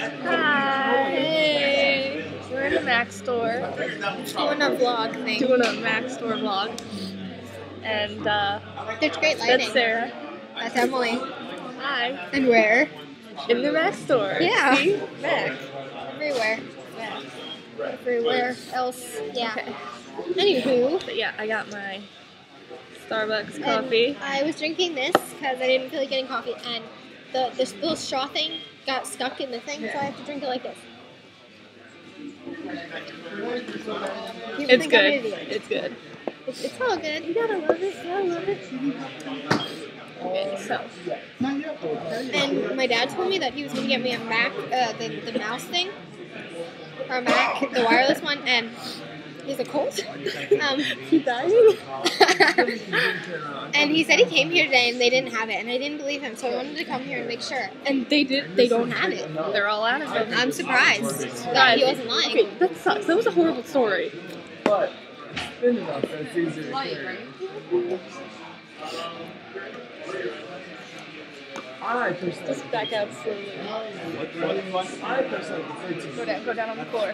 Hi! We're in the Mac store. Doing a vlog thing. Doing a Mac store vlog. And There's great lighting. that's Sarah. That's Emily. Hi. And where? In the Mac store. Yeah. See? Mac. Everywhere. Mac. Everywhere else. Yeah. Okay. Anywho. But yeah, I got my Starbucks coffee. I was drinking this because I didn't feel like getting coffee, and this little straw thing got stuck in the thing, so I have to drink it like this. It's good. It's good. It's all good. You gotta love it. You gotta love it. Okay, so. And my dad told me that he was gonna get me a Mac, the mouse thing, or a Mac, the wireless one, and he's a Colt. You dying? And he said he came here today and they didn't have it, and I didn't believe him, so I wanted to come here and make sure. And they did. They don't have it. They're all out of them. I'm surprised that he wasn't lying. Okay, that sucks. That was a horrible story. But thin enough that it's easy to carry. I personally Just back out slowly. I personally prefer to Go down on the floor.